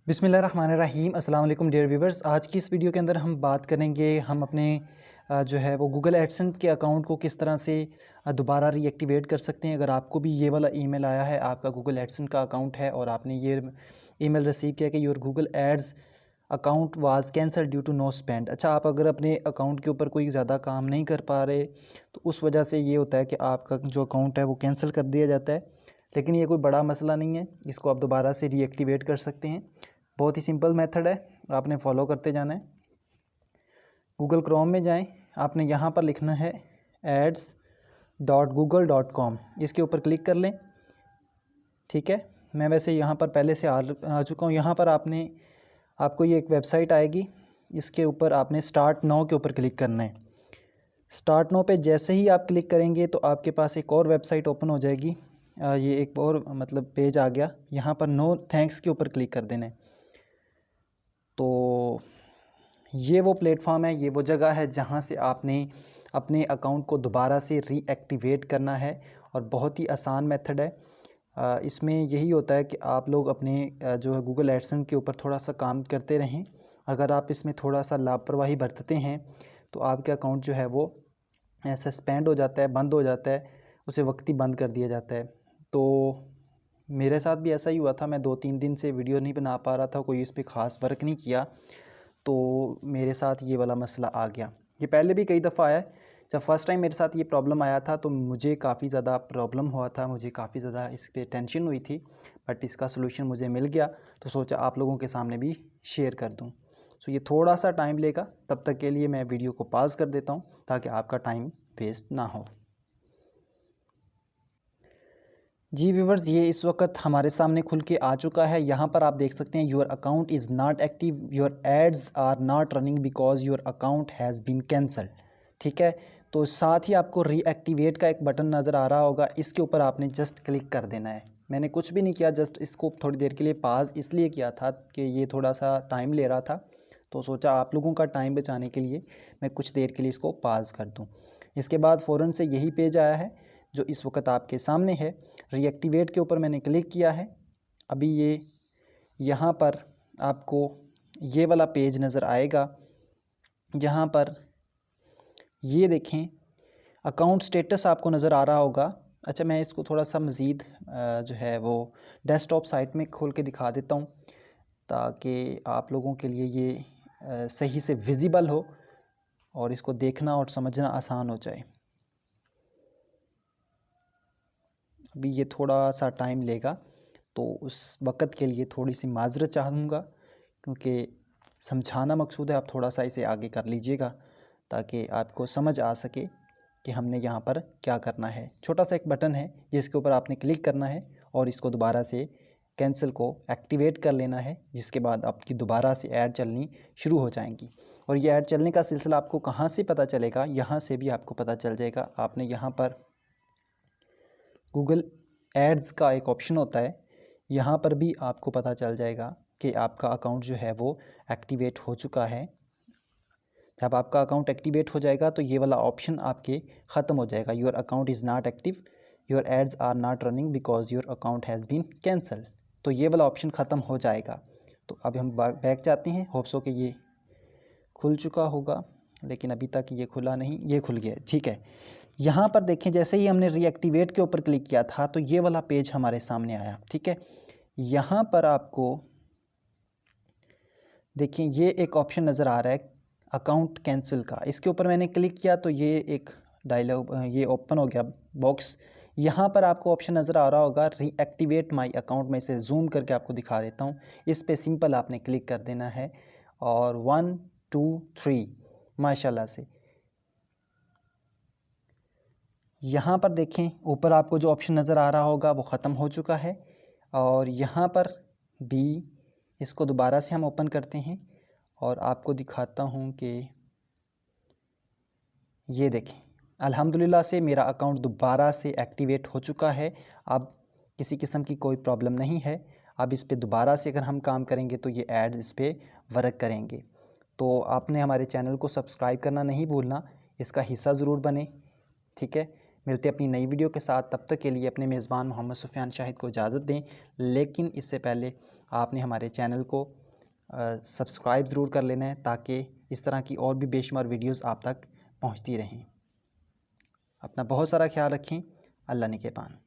बिस्मिल्लाहिर्रहमानिर्रहीम अस्सलाम वालेकुम डियर व्यूवर्स। आज की इस वीडियो के अंदर हम बात करेंगे हम अपने जो है वो गूगल एडसेंस के अकाउंट को किस तरह से दोबारा रीएक्टिवेट कर सकते हैं। अगर आपको भी ये वाला ईमेल आया है, आपका गूगल एडसेंस का अकाउंट है और आपने ये ईमेल रिसीव किया कि your Google ads account was cancel due to no spend. अच्छा, आप अगर अपने अकाउंट के ऊपर कोई ज़्यादा काम नहीं कर पा रहे तो उस वजह से ये होता है कि आपका जो अकाउंट है वो कैंसिल कर दिया जाता है। लेकिन ये कोई बड़ा मसला नहीं है, इसको आप दोबारा से रीएक्टिवेट कर सकते हैं। बहुत ही सिंपल मेथड है, आपने फॉलो करते जाना है। गूगल क्रोम में जाएं, आपने यहाँ पर लिखना है ads.google.com, इसके ऊपर क्लिक कर लें। ठीक है, मैं वैसे यहाँ पर पहले से आ चुका हूँ। यहाँ पर आपको ये एक वेबसाइट आएगी, इसके ऊपर आपने स्टार्ट नाउ के ऊपर क्लिक करना है। स्टार्ट नाउ पे जैसे ही आप क्लिक करेंगे तो आपके पास एक और वेबसाइट ओपन हो जाएगी। ये एक और पेज आ गया। यहाँ पर नो थैंक्स के ऊपर क्लिक कर देना है। तो ये वो प्लेटफॉर्म है, ये वो जगह है जहाँ से आपने अपने अकाउंट को दोबारा से रीएक्टिवेट करना है और बहुत ही आसान मेथड है। इसमें यही होता है कि आप लोग अपने जो है गूगल एडसेंस के ऊपर थोड़ा सा काम करते रहें। अगर आप इसमें थोड़ा सा लापरवाही बरतते हैं तो आपके अकाउंट जो है वो सस्पेंड हो जाता है, बंद हो जाता है, उसे वक्ती बंद कर दिया जाता है। तो मेरे साथ भी ऐसा ही हुआ था। मैं 2-3 दिन से वीडियो नहीं बना पा रहा था, कोई इस पे ख़ास वर्क नहीं किया, तो मेरे साथ ये वाला मसला आ गया। ये पहले भी कई दफ़ा आया है। जब फ़र्स्ट टाइम मेरे साथ ये प्रॉब्लम आया था तो मुझे काफ़ी ज़्यादा प्रॉब्लम हुआ था, मुझे काफ़ी ज़्यादा इस पे टेंशन हुई थी, बट इसका सलूशन मुझे मिल गया तो सोचा आप लोगों के सामने भी शेयर कर दूँ। सो ये थोड़ा सा टाइम लेगा, तब तक के लिए मैं वीडियो को पॉज़ कर देता हूँ ताकि आपका टाइम वेस्ट ना हो। जी व्यूवर्स, ये इस वक्त हमारे सामने खुल के आ चुका है। यहाँ पर आप देख सकते हैं your account is not active, your ads are not running because your account has been cancel. ठीक है, तो साथ ही आपको रीएक्टिवेट का एक बटन नज़र आ रहा होगा, इसके ऊपर आपने जस्ट क्लिक कर देना है। मैंने कुछ भी नहीं किया, जस्ट इसको थोड़ी देर के लिए पाज इसलिए किया था कि ये थोड़ा सा टाइम ले रहा था, तो सोचा आप लोगों का टाइम बचाने के लिए मैं कुछ देर के लिए इसको पाज कर दूँ। इसके बाद फ़ौरन से यही पेज आया है जो इस वक्त आपके सामने है। रीएक्टिवेट के ऊपर मैंने क्लिक किया है। अभी ये यहाँ पर आपको ये वाला पेज नज़र आएगा, जहाँ पर ये देखें अकाउंट स्टेटस आपको नज़र आ रहा होगा। अच्छा, मैं इसको थोड़ा सा मज़ीद जो है वो डेस्कटॉप साइट में खोल के दिखा देता हूँ ताकि आप लोगों के लिए ये सही से विज़िबल हो और इसको देखना और समझना आसान हो जाए। अभी ये थोड़ा सा टाइम लेगा, तो उस वक़्त के लिए थोड़ी सी माज़रत चाहूँगा, क्योंकि समझाना मकसूद है। आप थोड़ा सा इसे आगे कर लीजिएगा ताकि आपको समझ आ सके कि हमने यहाँ पर क्या करना है। छोटा सा एक बटन है जिसके ऊपर आपने क्लिक करना है और इसको दोबारा से कैंसिल को एक्टिवेट कर लेना है, जिसके बाद आपकी दोबारा से ऐड चलनी शुरू हो जाएंगी। और ये ऐड चलने का सिलसिला आपको कहाँ से पता चलेगा? यहाँ से भी आपको पता चल जाएगा। आपने यहाँ पर गूगल एड्स का एक ऑप्शन होता है, यहाँ पर भी आपको पता चल जाएगा कि आपका अकाउंट जो है वो एक्टिवेट हो चुका है। जब आपका अकाउंट एक्टिवेट हो जाएगा तो ये वाला ऑप्शन आपके ख़त्म हो जाएगा। Your account is not active, your ads are not running because your account has been cancel. तो ये वाला ऑप्शन ख़त्म हो जाएगा। तो अब हम बैक जाते हैं। होप्स हो कि ये खुल चुका होगा, लेकिन अभी तक ये खुला नहीं। ये खुल गया, ठीक है। यहाँ पर देखें, जैसे ही हमने रीएक्टिवेट के ऊपर क्लिक किया था तो ये वाला पेज हमारे सामने आया। ठीक है, यहाँ पर आपको देखें ये एक ऑप्शन नज़र आ रहा है अकाउंट कैंसिल का। इसके ऊपर मैंने क्लिक किया तो ये एक डायलॉग ये ओपन हो गया बॉक्स। यहाँ पर आपको ऑप्शन नज़र आ रहा होगा रीएक्टिवेट माय अकाउंट। में इसे जूम करके आपको दिखा देता हूँ। इस पे सिंपल आपने क्लिक कर देना है और 1 2 3 माशाल्लाह से यहाँ पर देखें ऊपर आपको जो ऑप्शन नज़र आ रहा होगा वो ख़त्म हो चुका है। और यहाँ पर भी इसको दोबारा से हम ओपन करते हैं और आपको दिखाता हूँ कि ये देखें अल्हम्दुलिल्लाह से मेरा अकाउंट दोबारा से एक्टिवेट हो चुका है। अब किसी किस्म की कोई प्रॉब्लम नहीं है। अब इस पे दोबारा से अगर हम काम करेंगे तो ये ऐड इस पे वर्क करेंगे। तो आपने हमारे चैनल को सब्सक्राइब करना नहीं भूलना, इसका हिस्सा ज़रूर बने। ठीक है, मिलते अपनी नई वीडियो के साथ। तब तक के लिए अपने मेज़बान मोहम्मद सुफियान शाहिद को इजाज़त दें, लेकिन इससे पहले आपने हमारे चैनल को सब्सक्राइब ज़रूर कर लेना है ताकि इस तरह की और भी बेशुमार वीडियोज़ आप तक पहुँचती रहें। अपना बहुत सारा ख्याल रखें। अल्लाह निगहबान।